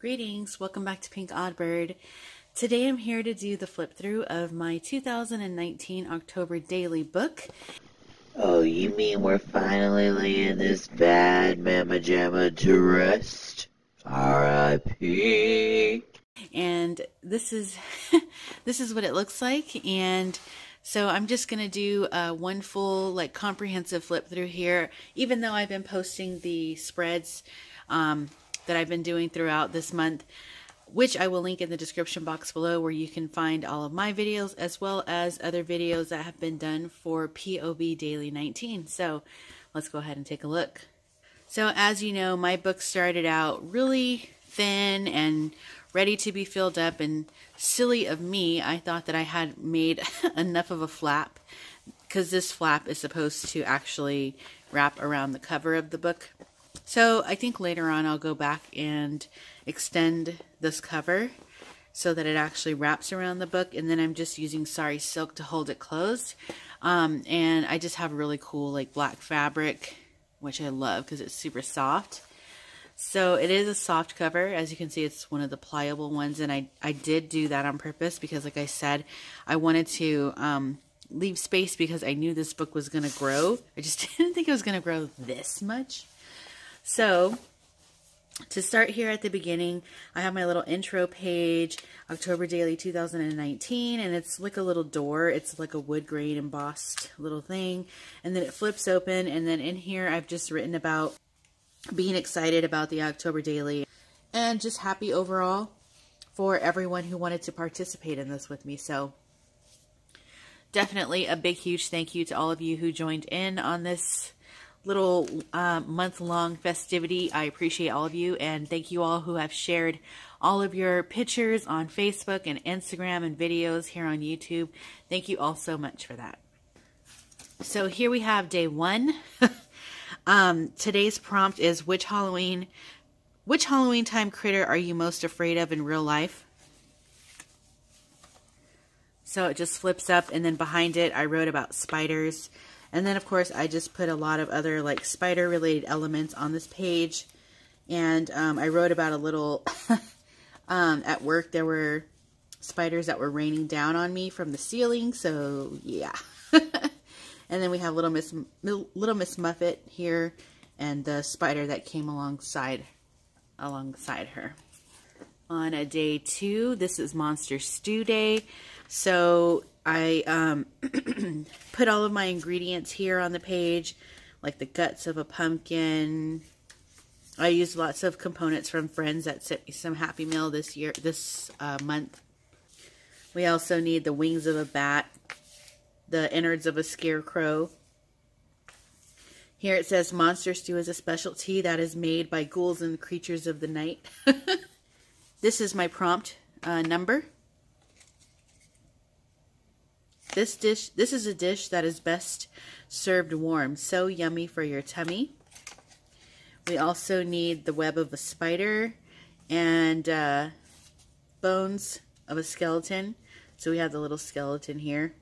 Greetings, welcome back to PinkOddBird. Today I'm here to do the flip through of my 2019 October daily book. Oh, you mean we're finally laying this bad mamma jamma to rest? R.I.P. And this is this is what it looks like, and so I'm just gonna do one full comprehensive flip through here, even though I've been posting the spreads that I've been doing throughout this month, which I will link in the description box below, where you can find all of my videos as well as other videos that have been done for POB Daily 19. So let's go ahead and take a look. So as you know, my book started out really thin and ready to be filled up, and silly of me, I thought that I had made enough of a flap, because this flap is supposed to actually wrap around the cover of the book. So I think later on I'll go back and extend this cover so that it actually wraps around the book, and then I'm just using sari silk to hold it closed. And I just have really cool black fabric, which I love because it's super soft. So it is a soft cover. As you can see, it's one of the pliable ones, and I did do that on purpose because, like I said, I wanted to leave space because I knew this book was going to grow. I just didn't think it was going to grow this much. So, to start here at the beginning, I have my little intro page, October Daily 2019, and it's like a little door. It's like a wood grain embossed little thing, and then it flips open, and then in here I've just written about being excited about the October Daily and just happy overall for everyone who wanted to participate in this with me. So, definitely a big, huge thank you to all of you who joined in on this little month-long festivity. I appreciate all of you, and thank you all who have shared all of your pictures on Facebook and Instagram and videos here on YouTube. Thank you all so much for that. So here we have day one. Today's prompt is, which Halloween time critter are you most afraid of in real life? So it just flips up, and then behind it I wrote about spiders. And then, of course, I just put a lot of other spider-related elements on this page. And I wrote about a little, at work there were spiders that were raining down on me from the ceiling. So, yeah. And then we have Little Miss Muffet here, and the spider that came alongside her. On a day two, this is Monster Stew Day. So I put all of my ingredients here on the page, like the guts of a pumpkin. I used lots of components from friends that sent me some Happy Meal this month. We also need the wings of a bat, the innards of a scarecrow. Here it says Monster Stew is a specialty that is made by ghouls and creatures of the night. This is my prompt number. This is a dish that is best served warm. So yummy for your tummy. We also need the web of a spider and bones of a skeleton. So we have the little skeleton here.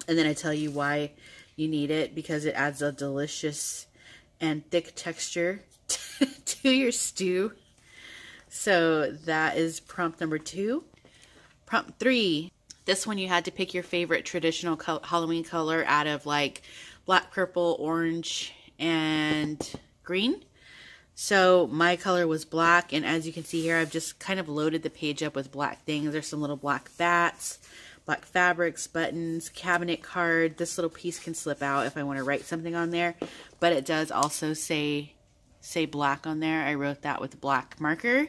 And then I tell you why you need it, because it adds a delicious and thick texture to your stew. So that is prompt number 2. Prompt 3. This one you had to pick your favorite traditional Halloween color out of black, purple, orange, and green. So my color was black, and as you can see here, I've just kind of loaded the page up with black things. There's some little black bats, black fabrics, buttons, cabinet card. This little piece can slip out if I want to write something on there, but it does also say black on there. I wrote that with a black marker.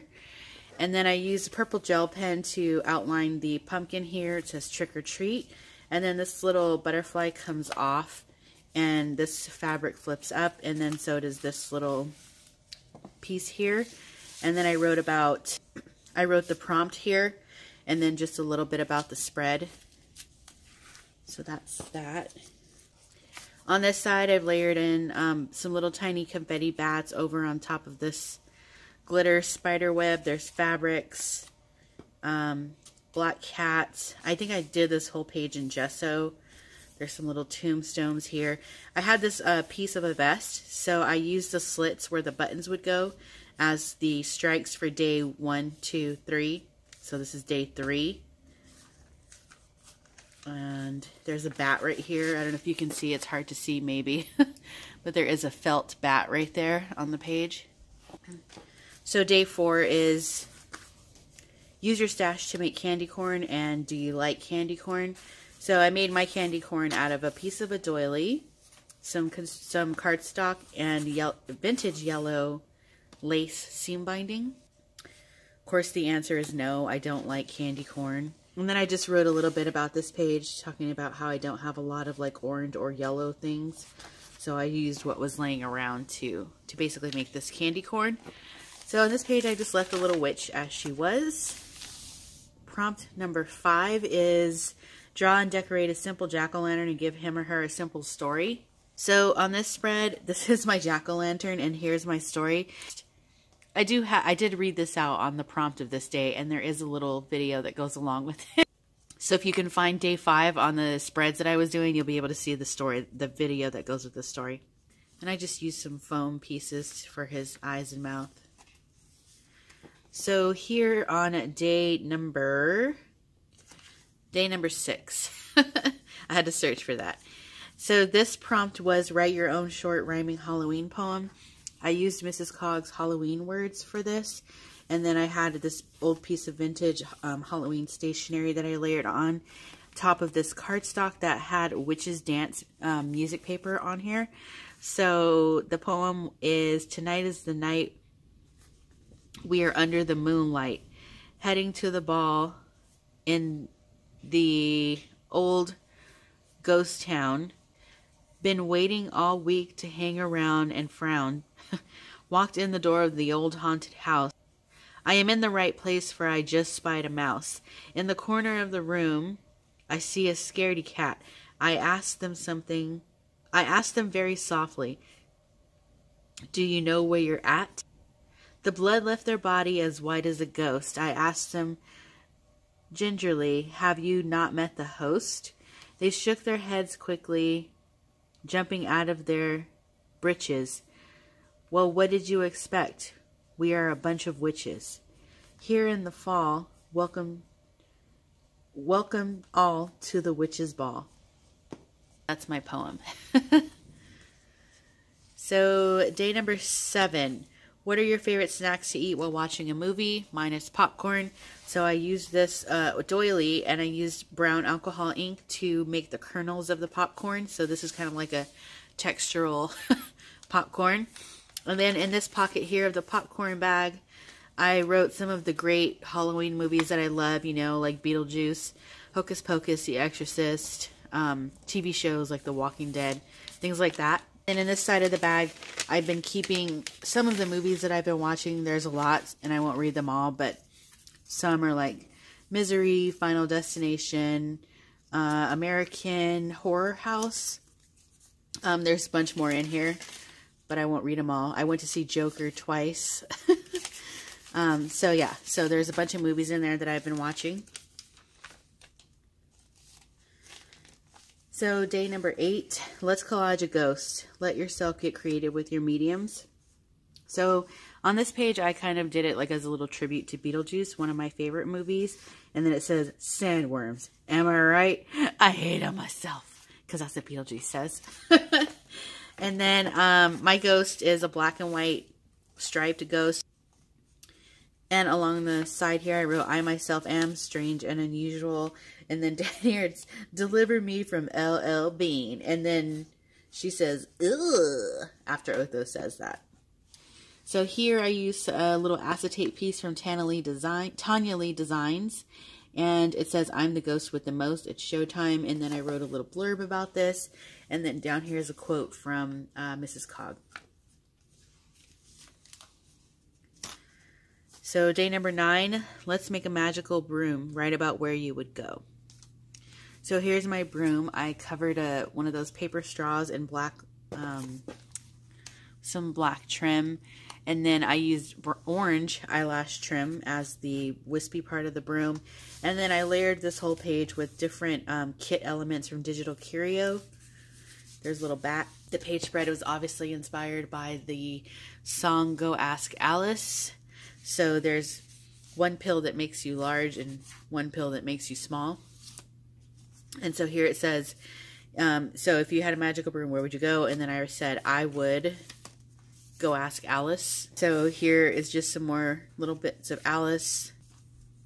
And then I used a purple gel pen to outline the pumpkin here. It says trick or treat. And then this little butterfly comes off, and this fabric flips up, and then so does this little piece here. And then I wrote the prompt here, and then just a little bit about the spread. So that's that. On this side, I've layered in some little tiny confetti bats over on top of this glitter spider web. There's fabrics, black cats. I think I did this whole page in gesso. There's some little tombstones here. I had this piece of a vest, so I used the slits where the buttons would go as the strikes for day 1, 2, 3. So this is day 3. And there's a bat right here. I don't know if you can see. It's hard to see maybe. But there is a felt bat right there on the page. So day 4 is use your stash to make candy corn, and do you like candy corn? So I made my candy corn out of a piece of a doily, some cardstock, and vintage yellow lace seam binding. Of course, the answer is no, I don't like candy corn. And then I just wrote a little bit about this page, talking about how I don't have a lot of like orange or yellow things. So I used what was laying around to basically make this candy corn. So on this page, I just left the little witch as she was. Prompt number 5 is draw and decorate a simple jack-o'-lantern and give him or her a simple story. So on this spread, this is my jack-o'-lantern and here's my story. I did read this out on the prompt of this day, and there is a little video that goes along with it. So if you can find day 5 on the spreads that I was doing, you'll be able to see the story, the video that goes with the story. And I just used some foam pieces for his eyes and mouth. So here on day number 6, I had to search for that. So this prompt was write your own short rhyming Halloween poem. I used Mrs. Cog's Halloween words for this. And then I had this old piece of vintage Halloween stationery that I layered on top of this cardstock that had Witch's Dance music paper on here. So the poem is, tonight is the night we are under the moonlight, heading to the ball in the old ghost town. Been waiting all week to hang around and frown. Walked in the door of the old haunted house. I am in the right place, for I just spied a mouse. In the corner of the room, I see a scaredy cat. I asked them very softly, do you know where you're at? The blood left their body as white as a ghost. I asked them gingerly, have you not met the host? They shook their heads quickly, jumping out of their breeches. Well, what did you expect? We are a bunch of witches. Here in the fall, welcome all to the witches' ball. That's my poem. So, day number 7. What are your favorite snacks to eat while watching a movie? Mine is popcorn. So I used this doily, and I used brown alcohol ink to make the kernels of the popcorn. So this is kind of like a textural popcorn. And then in this pocket here of the popcorn bag, I wrote some of the great Halloween movies that I love, you know, like Beetlejuice, Hocus Pocus, The Exorcist, TV shows like The Walking Dead, things like that. And in this side of the bag, I've been keeping some of the movies that I've been watching. There's a lot, and I won't read them all, but some are like Misery, Final Destination, American Horror House. There's a bunch more in here, but I won't read them all. I went to see Joker twice. So yeah, so there's a bunch of movies in there that I've been watching. So day number 8, let's collage a ghost. Let yourself get creative with your mediums. So on this page, I kind of did it like as a little tribute to Beetlejuice, one of my favorite movies. And then it says, sandworms. Am I right? I hate them myself. Because that's what Beetlejuice says. And then my ghost is a black and white striped ghost. And along the side here, I wrote, I myself am strange and unusual. And then down here, it's, deliver me from LL Bean. And then she says, ugh, after Otho says that. So here I use a little acetate piece from Tanya Lee Designs. And it says, I'm the ghost with the most. It's showtime. And then I wrote a little blurb about this. And then down here is a quote from Mrs. Cog. So day number 9, let's make a magical broom. Write about where you would go. So here's my broom. I covered one of those paper straws in black, some black trim. And then I used orange eyelash trim as the wispy part of the broom. And then I layered this whole page with different kit elements from Digital Curio. There's a little bat. The page spread was obviously inspired by the song Go Ask Alice. So there's one pill that makes you large and one pill that makes you small. And so here it says, so if you had a magical broom, where would you go? And then I said, I would go ask Alice. So here is just some more little bits of Alice.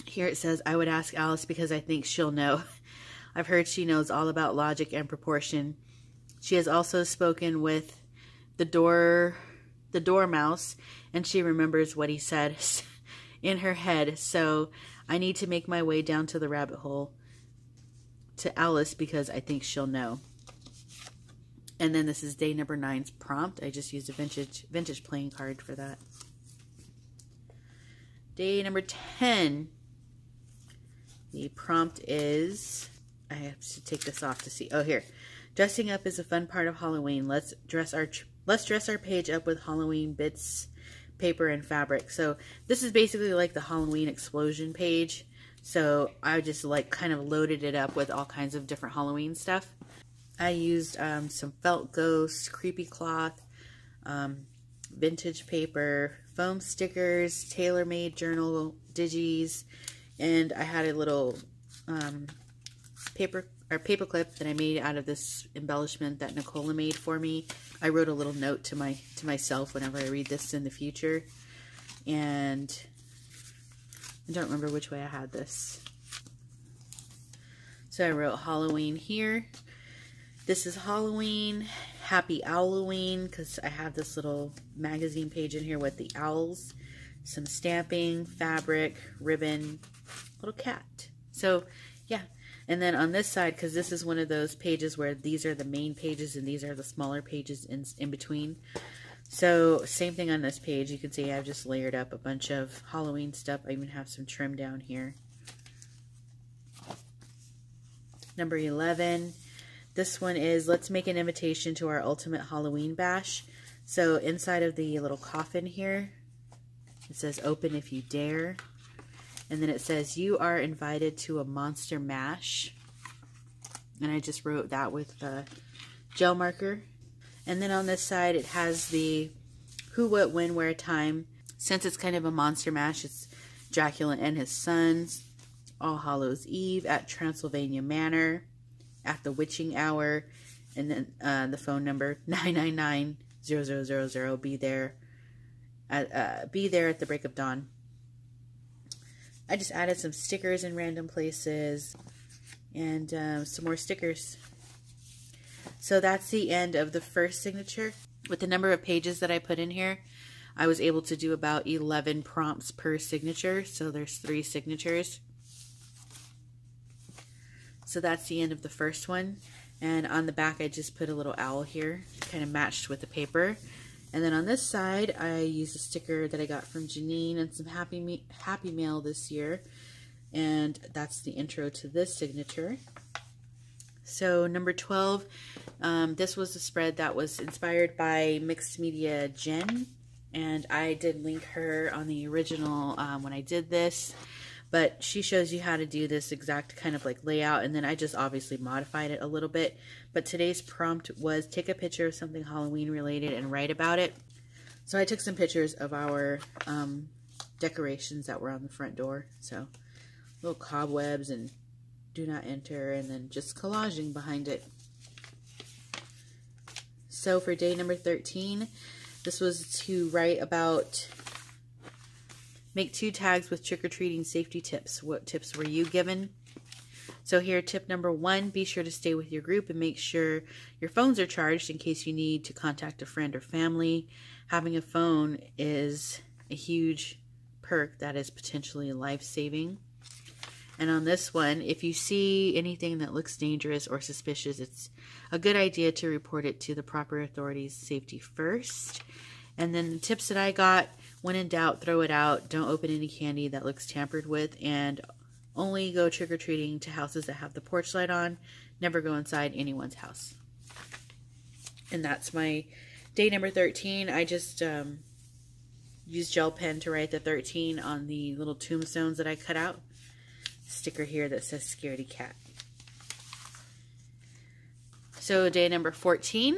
Here it says, I would ask Alice because I think she'll know. I've heard she knows all about logic and proportion. She has also spoken with the dormouse, and she remembers what he said in her head. So I need to make my way down to the rabbit hole to Alice because I think she'll know. And then this is day number 9's prompt. I just used a vintage playing card for that. Day number 10. The prompt is, I have to take this off to see. Oh, here. Dressing up is a fun part of Halloween. Let's dress our page up with Halloween bits, paper, and fabric. So this is basically like the Halloween explosion page. So I just like kind of loaded it up with all kinds of different Halloween stuff. I used some felt ghost, creepy cloth, vintage paper, foam stickers, tailor-made journal digis, and I had a little paper clip that I made out of this embellishment that Nicola made for me. I wrote a little note to myself whenever I read this in the future, and I don't remember which way I had this. So I wrote Halloween here. This is Halloween, Happy Owloween, because I have this little magazine page in here with the owls, some stamping, fabric, ribbon, little cat. So yeah, and then on this side, because this is one of those pages where these are the main pages and these are the smaller pages in between. So same thing on this page. You can see I've just layered up a bunch of Halloween stuff. I even have some trim down here. Number 11. This one is, let's make an invitation to our ultimate Halloween bash. So inside of the little coffin here, it says open if you dare. And then it says you are invited to a monster mash. And I just wrote that with the gel marker. And then on this side it has the who, what, when, where, time. Since it's kind of a monster mash, it's Dracula and his sons, All Hallows Eve at Transylvania Manor, at the witching hour, and then the phone number 999-0000. Be there at the break of dawn. I just added some stickers in random places and some more stickers. So that's the end of the first signature. With the number of pages that I put in here, I was able to do about 11 prompts per signature. So there's 3 signatures. So that's the end of the first one. And on the back, I just put a little owl here, kind of matched with the paper. And then on this side, I used a sticker that I got from Janine and some Happy Mail this year. And that's the intro to this signature. So number 12, this was a spread that was inspired by Mixed Media Jen. And I did link her on the original when I did this. But she shows you how to do this exact kind of like layout, and then I just obviously modified it a little bit. But today's prompt was take a picture of something Halloween related and write about it. So I took some pictures of our decorations that were on the front door. So little cobwebs and do not enter, and then just collaging behind it. So for day number 13, this was to write about... Make 2 tags with trick-or-treating safety tips. What tips were you given? So here, tip number 1, be sure to stay with your group and make sure your phones are charged in case you need to contact a friend or family. Having a phone is a huge perk that is potentially life-saving. And on this one, if you see anything that looks dangerous or suspicious, it's a good idea to report it to the proper authorities, safety first. And then the tips that I got: when in doubt, throw it out. Don't open any candy that looks tampered with. And only go trick-or-treating to houses that have the porch light on. Never go inside anyone's house. And that's my day number 13. I just used gel pen to write the 13 on the little tombstones that I cut out. Sticker here that says Scaredy Cat. So day number 14.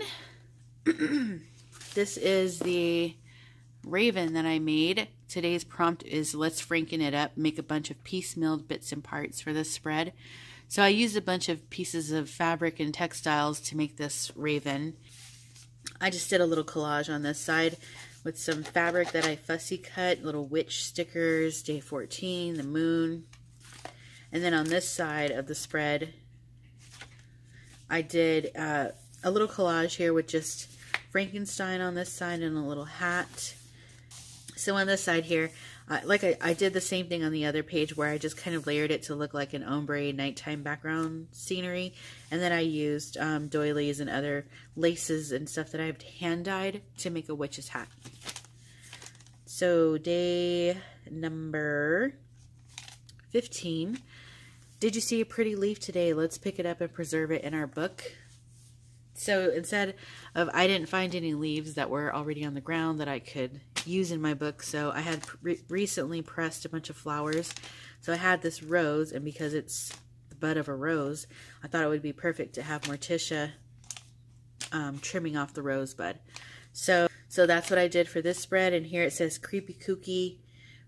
This is the raven that I made. Today's prompt is let's franken it up, make a bunch of piecemealed bits and parts for this spread. So I used a bunch of pieces of fabric and textiles to make this raven. I just did a little collage on this side with some fabric that I fussy cut, little witch stickers, day 14, the moon. And then on this side of the spread, I did a little collage here with just Frankenstein on this side and a little hat. So on this side here, I did the same thing on the other page where I just kind of layered it to look like an ombre nighttime background scenery. And then I used doilies and other laces and stuff that I've hand dyed to make a witch's hat. So day number 15. Did you see a pretty leaf today? Let's pick it up and preserve it in our book. So instead of, I didn't find any leaves that were already on the ground that I could use in my book. So I had recently pressed a bunch of flowers. So I had this rose, and because it's the bud of a rose, I thought it would be perfect to have Morticia trimming off the rosebud. So that's what I did for this spread. And here it says creepy kooky,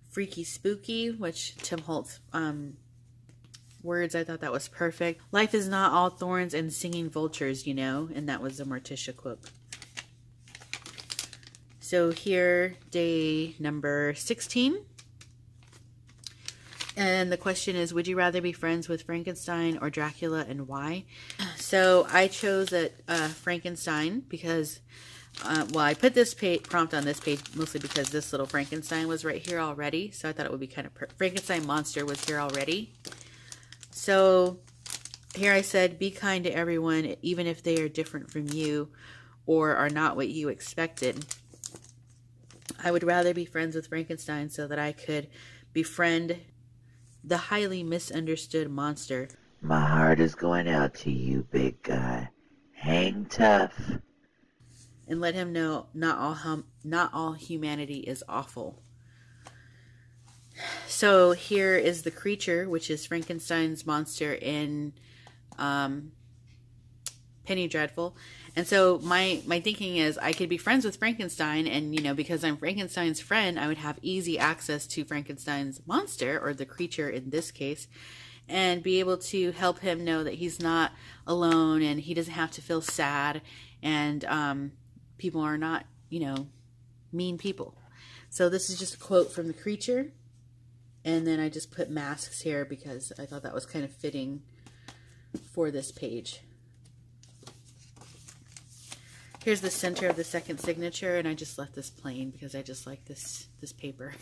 freaky spooky, which Tim Holtz words. I thought that was perfect. Life is not all thorns and singing vultures, you know, and that was a Morticia quote. So here, day number 16. And the question is, would you rather be friends with Frankenstein or Dracula, and why? So I chose Frankenstein because, well, I put this prompt on this page mostly because this little Frankenstein was right here already. So I thought it would be kind of Frankenstein monster was here already. So here I said, be kind to everyone, even if they are different from you or are not what you expected. I would rather be friends with Frankenstein so that I could befriend the highly misunderstood monster. My heart is going out to you, big guy. Hang tough. And let him know not all humanity is awful. So here is the creature, which is Frankenstein's monster in Penny Dreadful. And so my thinking is I could be friends with Frankenstein, and, you know, because I'm Frankenstein's friend, I would have easy access to Frankenstein's monster, or the creature in this case, and be able to help him know that he's not alone and he doesn't have to feel sad, and people are not, you know, mean people. So this is just a quote from the creature. And then I just put masks here because I thought that was kind of fitting for this page. Here's the center of the second signature, and I just left this plain because I just like this paper.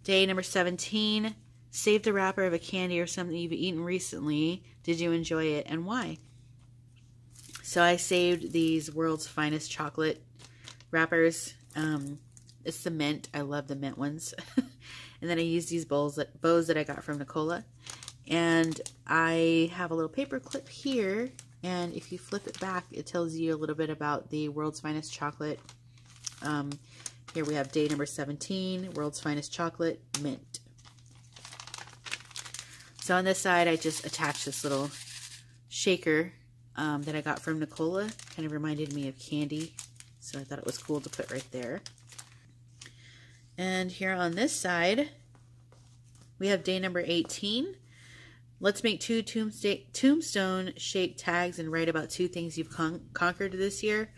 Day number 17. Save the wrapper of a candy or something you've eaten recently. Did you enjoy it, and why? So I saved these World's Finest chocolate wrappers. It's the mint. I love the mint ones. And then I used these bows that I got from Nicola. And I have a little paper clip here. And if you flip it back, it tells you a little bit about the World's Finest chocolate. Here we have day number 17, World's Finest chocolate, mint. So on this side, I just attached this little shaker that I got from Nicola. Kind of reminded me of candy. So I thought it was cool to put right there. And here on this side, we have day number 18. Let's make 2 tombstone-shaped tags and write about 2 things you've conquered this year.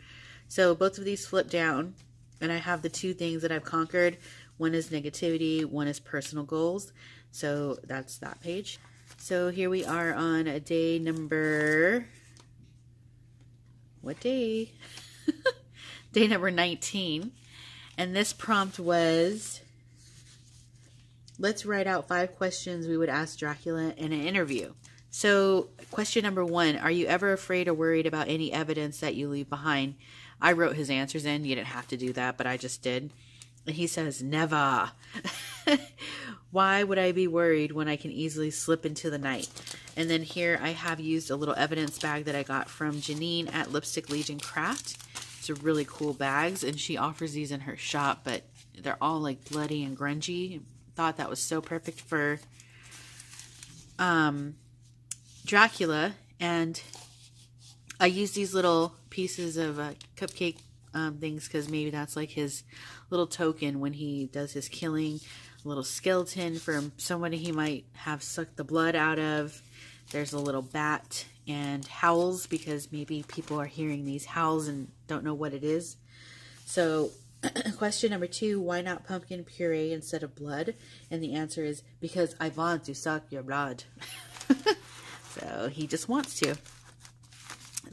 So both of these flip down, and I have the 2 things that I've conquered. One is negativity, one is personal goals. So that's that page. So here we are on a day number... What day? Day number 19. And this prompt was, let's write out 5 questions we would ask Dracula in an interview. So question number 1, are you ever afraid or worried about any evidence that you leave behind? I wrote his answers in. You didn't have to do that, but I just did. And he says, never. Why would I be worried when I can easily slip into the night? And then here I have used a little evidence bag that I got from Janine at Lipstick Legion Craft. It's a really cool bags, and she offers these in her shop, but they're all like bloody and grungy. Thought that was so perfect for Dracula, and I use these little pieces of cupcake things because maybe that's like his little token when he does his killing. A little skeleton from somebody he might have sucked the blood out of. There's a little bat and howls because maybe people are hearing these howls and don't know what it is. So question number 2, why not pumpkin puree instead of blood? And the answer is because I want to suck your blood. So he just wants to. And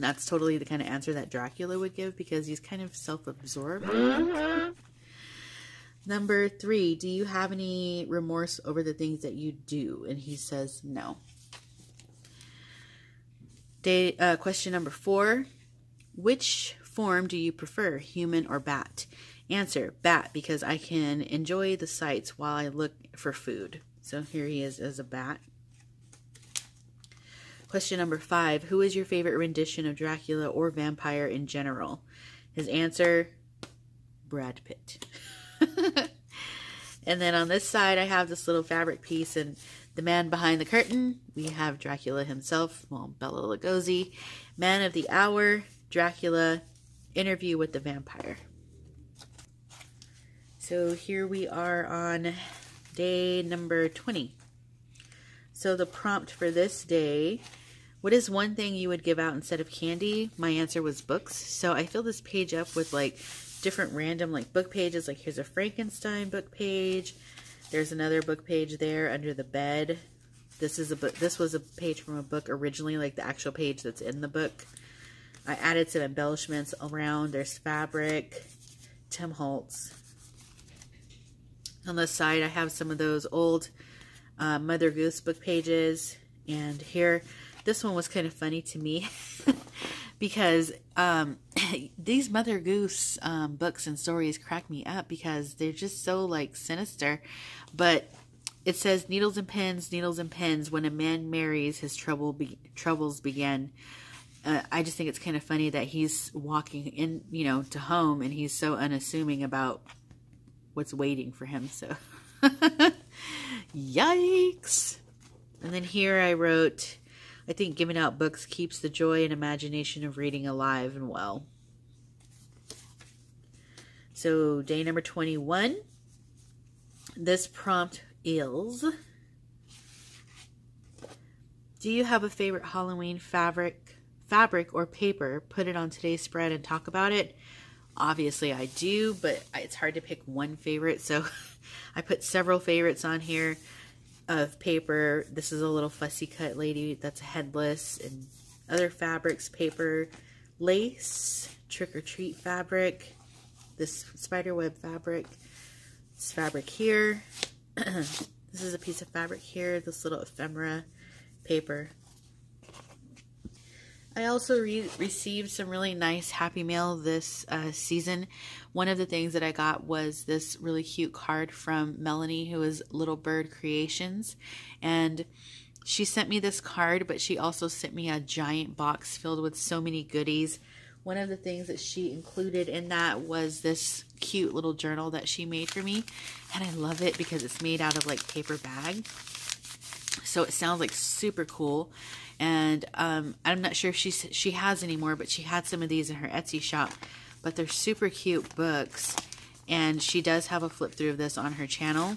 that's totally the kind of answer that Dracula would give because he's kind of self-absorbed. Number 3, do you have any remorse over the things that you do? And he says no. Question number 4, which form do you prefer, human or bat? Answer, bat, because I can enjoy the sights while I look for food. So here he is as a bat. Question number 5, who is your favorite rendition of Dracula or vampire in general? His answer, Brad Pitt. And then on this side, I have this little fabric piece, and the man behind the curtain, we have Dracula himself, well, Bela Lugosi, man of the hour, Dracula, interview with the vampire. So here we are on day number 20. So the prompt for this day, what is one thing you would give out instead of candy? My answer was books. So I filled this page up with like different random like book pages. Like here's a Frankenstein book page. There's another book page there under the bed. This is a book. This was a page from a book originally, like the actual page that's in the book. I added some embellishments around. There's fabric, Tim Holtz. On the side, I have some of those old Mother Goose book pages. And here, this one was kind of funny to me because these Mother Goose books and stories crack me up because they're just so like sinister. But it says, needles and pins, when a man marries, his troubles begin. I just think it's kind of funny that he's walking in, you know, to home, and he's so unassuming about what's waiting for him. So, yikes. And then here I wrote, I think giving out books keeps the joy and imagination of reading alive and well. So day number 21. This prompt is, do you have a favorite Halloween fabric or paper? Put it on today's spread and talk about it. Obviously I do, but it's hard to pick one favorite. So I put several favorites on here of paper. This is a little fussy cut lady that's headless, and other fabrics, paper, lace, trick or treat fabric, this spiderweb fabric, this fabric here. This is a piece of fabric here, this little ephemera paper. I also received some really nice Happy Mail this season. One of the things that I got was this really cute card from Melanie, who is Little Bird Creations. And she sent me this card, but she also sent me a giant box filled with so many goodies. One of the things that she included in that was this cute little journal that she made for me. And I love it because it's made out of like paper bag. So it sounds like super cool. And I'm not sure if she has any more, but she had some of these in her Etsy shop. But they're super cute books. And she does have a flip through of this on her channel.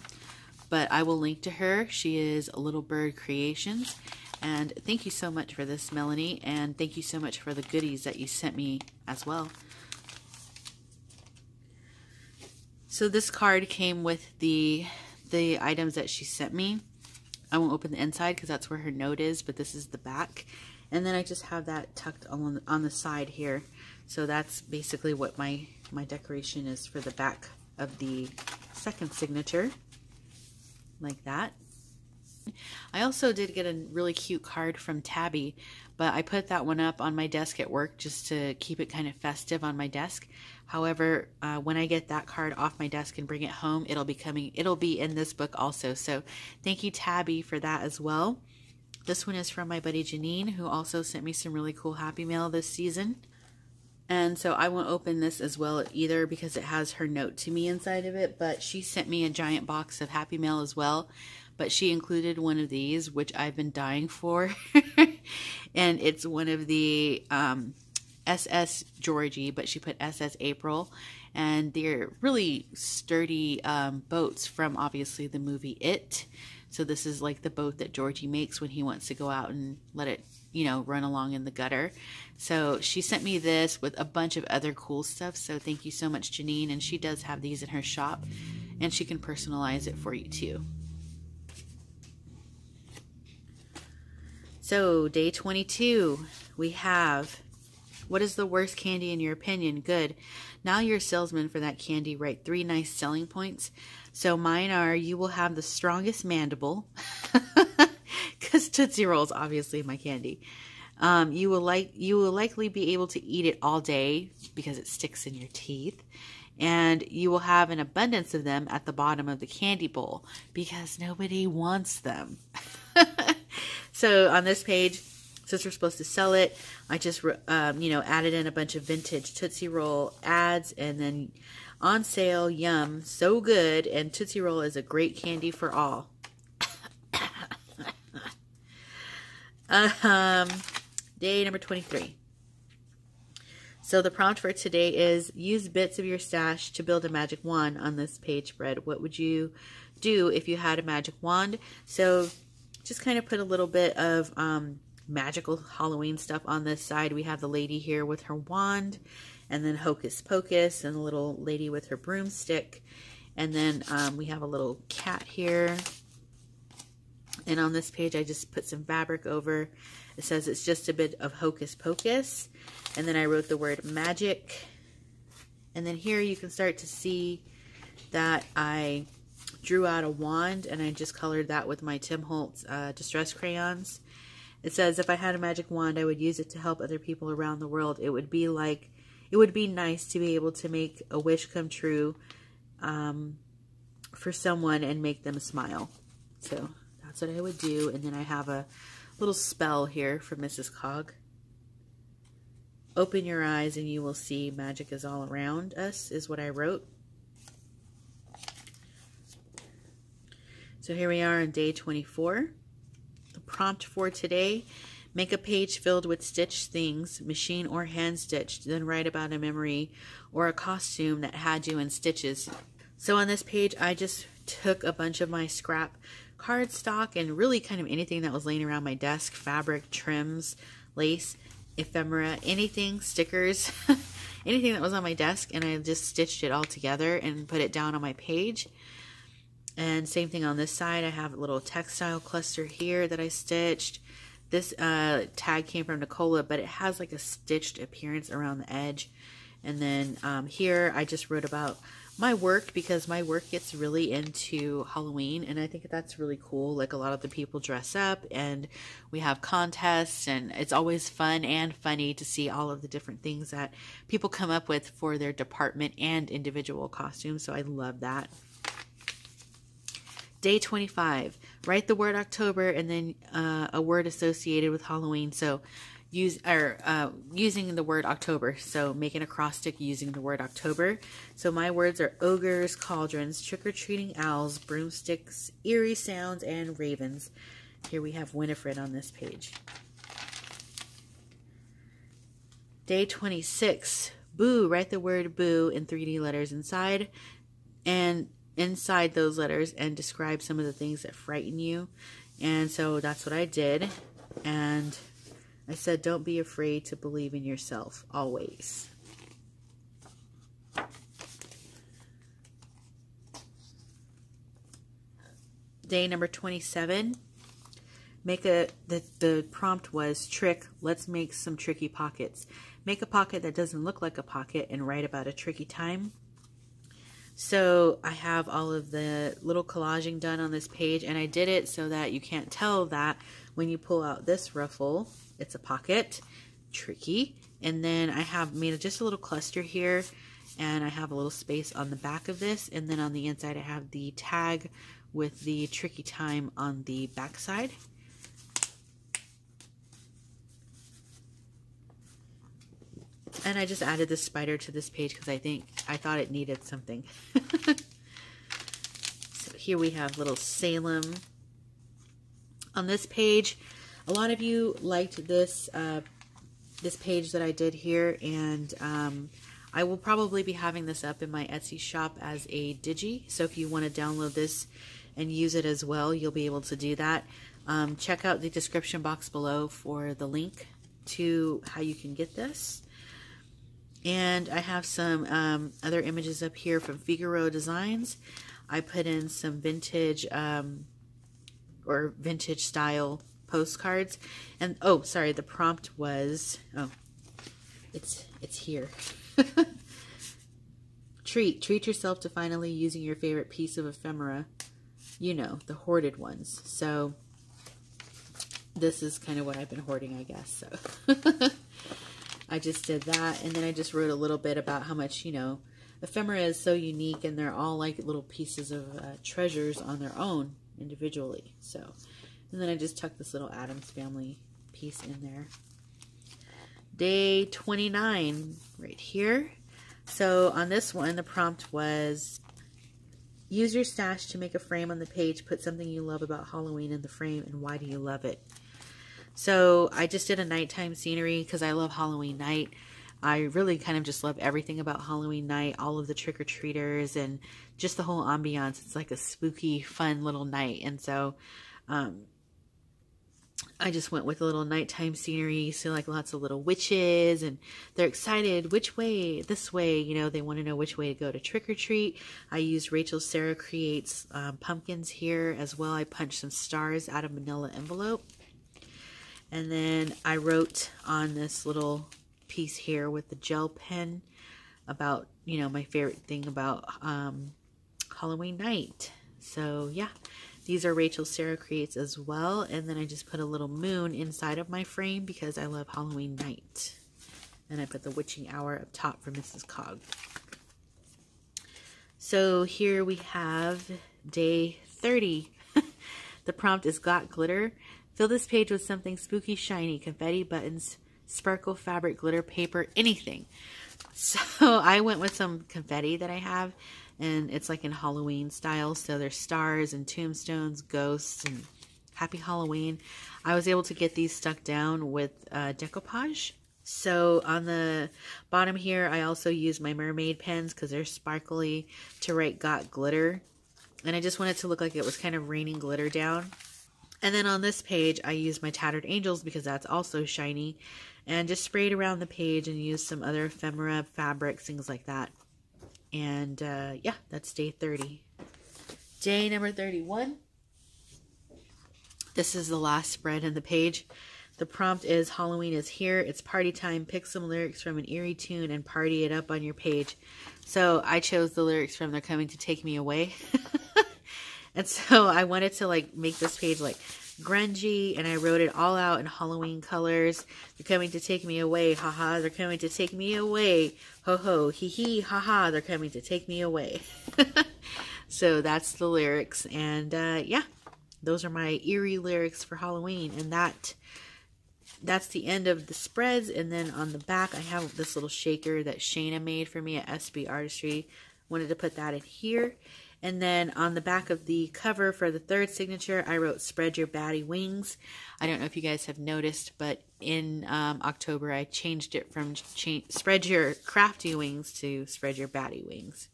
But I will link to her. She is Little Bird Creations. And thank you so much for this, Melanie. And thank you so much for the goodies that you sent me as well. So this card came with the items that she sent me. I won't open the inside because that's where her note is, but this is the back. And then I just have that tucked on the side here. So that's basically what my decoration is for the back of the second signature. Like that. I also did get a really cute card from Tabby, but I put that one up on my desk at work just to keep it kind of festive on my desk. However, when I get that card off my desk and bring it home, it'll be in this book also. So thank you, Tabby, for that as well. This one is from my buddy Janine, who also sent me some really cool Happy Mail this season. And so I won't open this as well either because it has her note to me inside of it, but she sent me a giant box of Happy Mail as well. But she included one of these, which I've been dying for. And it's one of the SS Georgie, but she put SS April. And they're really sturdy boats from obviously the movie It. So this is like the boat that Georgie makes when he wants to go out and let it, you know, run along in the gutter. So she sent me this with a bunch of other cool stuff. So thank you so much, Janine. And she does have these in her shop, and she can personalize it for you too. So day 22, we have, what is the worst candy in your opinion? Good. Now you're a salesman for that candy. Write 3 nice selling points. So mine are, you will have the strongest mandible, because Tootsie Roll is obviously my candy. You will likely be able to eat it all day because it sticks in your teeth. And you will have an abundance of them at the bottom of the candy bowl because nobody wants them. So on this page, since we're supposed to sell it, I just, added in a bunch of vintage Tootsie Roll ads, and then on sale, yum, so good, and Tootsie Roll is a great candy for all. Day number 23. So the prompt for today is, use bits of your stash to build a magic wand on this page spread. What would you do if you had a magic wand? So just kind of put a little bit of magical Halloween stuff on this side. We have the lady here with her wand, and then Hocus Pocus, and the little lady with her broomstick. And then we have a little cat here. And on this page, I just put some fabric over. It says it's just a bit of Hocus Pocus. And then I wrote the word magic. And then here you can start to see that I drew out a wand, and I just colored that with my Tim Holtz Distress crayons. It says, if I had a magic wand, I would use it to help other people around the world. It would be nice to be able to make a wish come true for someone and make them smile. So that's what I would do. And then I have a little spell here for Mrs. Cog. Open your eyes and you will see magic is all around us, is what I wrote. So here we are on day 24. The prompt for today, make a page filled with stitched things, machine or hand stitched, then write about a memory or a costume that had you in stitches. So on this page, I just took a bunch of my scrap cardstock and really kind of anything that was laying around my desk, fabric, trims, lace, ephemera, anything, stickers, anything that was on my desk, and I just stitched it all together and put it down on my page. And same thing on this side. I have a little textile cluster here that I stitched. This tag came from Nicola, but it has like a stitched appearance around the edge. And then here I just wrote about my work, because my work gets really into Halloween, and I think that's really cool. Like, a lot of the people dress up and we have contests, and it's always fun and funny to see all of the different things that people come up with for their department and individual costumes. So I love that. Day 25, write the word October and then a word associated with Halloween. So using the word October. So make an acrostic using the word October. So my words are ogres, cauldrons, trick-or-treating owls, broomsticks, eerie sounds, and ravens. Here we have Winifred on this page. Day 26, boo. Write the word boo in 3D letters inside those letters, and describe some of the things that frighten you. And so that's what I did. And I said, don't be afraid to believe in yourself, always. Day number 27. The prompt was trick. Let's make some tricky pockets. Make a pocket that doesn't look like a pocket and write about a tricky time. So I have all of the little collaging done on this page, and I did it so that you can't tell that when you pull out this ruffle, it's a pocket. Tricky. And then I have made just a little cluster here, and I have a little space on the back of this, and then on the inside I have the tag with the tricky time on the back side. And I just added this spider to this page because I thought it needed something. So here we have little Salem. On this page, A lot of you liked this this page that I did here, and I will probably be having this up in my Etsy shop as a digi. So if you want to download this and use it as well, you'll be able to do that. Check out the description box below for the link to how you can get this. And I have some other images up here from Figaro Designs. I put in some vintage or vintage style postcards. And oh, sorry, the prompt was, oh, it's here. Treat yourself to finally using your favorite piece of ephemera. You know, the hoarded ones. So this is kind of what I've been hoarding, I guess. So I just did that, and then I just wrote a little bit about how much, you know, ephemera is so unique, and they're all like little pieces of treasures on their own individually. So, and then I just tucked this little Addams Family piece in there. Day 29 right here. So on this one, the prompt was, use your stash to make a frame on the page. Put something you love about Halloween in the frame, and why do you love it? So I just did a nighttime scenery because I love Halloween night. I really kind of just love everything about Halloween night, all of the trick-or-treaters and just the whole ambiance. It's like a spooky, fun little night. And so I just went with a little nighttime scenery. So like lots of little witches, and they're excited. Which way? This way. You know, they want to know which way to go to trick-or-treat. I used Rachel Sarah Creates pumpkins here as well. I punched some stars out of manila envelope. And then I wrote on this little piece here with the gel pen about, you know, my favorite thing about Halloween night. So yeah, these are Rachel Sarah Creates as well. And then I just put a little moon inside of my frame because I love Halloween night. And I put the witching hour up top for Mrs. Cog. So here we have day 30. The prompt is got glitter. Fill this page with something spooky, shiny, confetti, buttons, sparkle, fabric, glitter, paper, anything. So I went with some confetti that I have, and it's like in Halloween style. So there's stars and tombstones, ghosts, and happy Halloween. I was able to get these stuck down with decoupage. So on the bottom here, I also used my mermaid pens because they're sparkly to write got glitter. And I just wanted to look like it was kind of raining glitter down. And then on this page, I used my Tattered Angels because that's also shiny. And just sprayed around the page and used some other ephemera, fabrics, things like that. And yeah, that's day 30. Day number 31. This is the last spread in the page. The prompt is Halloween is here. It's party time. Pick some lyrics from an eerie tune and party it up on your page. So I chose the lyrics from They're Coming to Take Me Away. And so I wanted to like make this page like grungy, and I wrote it all out in Halloween colors. They're coming to take me away, haha. They're coming to take me away, ho ho, hee hee, haha. They're coming to take me away. So that's the lyrics, and yeah, those are my eerie lyrics for Halloween, and that's the end of the spreads. And then on the back, I have this little shaker that Shayna made for me at SB Artistry. Wanted to put that in here. And then on the back of the cover for the third signature, I wrote Spread Your Batty Wings. I don't know if you guys have noticed, but in October, I changed it from Spread Your Crafty Wings to Spread Your Batty Wings.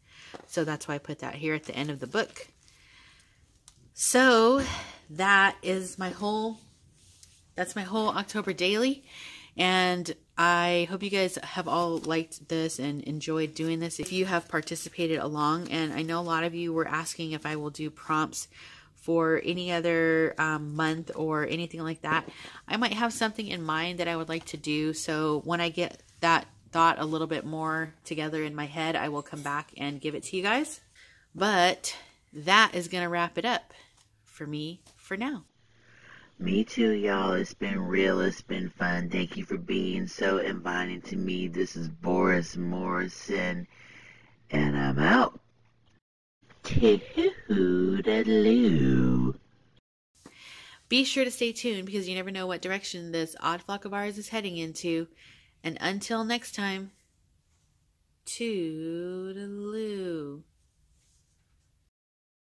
So that's why I put that here at the end of the book. So that is my whole, that's my whole October daily. And I hope you guys have all liked this and enjoyed doing this. If you have participated along, and I know a lot of you were asking if I will do prompts for any other month or anything like that, I might have something in mind that I would like to do. So when I get that thought a little bit more together in my head, I will come back and give it to you guys. But that is going to wrap it up for me for now. Me too, y'all. It's been real. It's been fun. Thank you for being so inviting to me. This is Boris Morrison, and I'm out. Toodaloo. Be sure to stay tuned because you never know what direction this odd flock of ours is heading into. And until next time, toodaloo.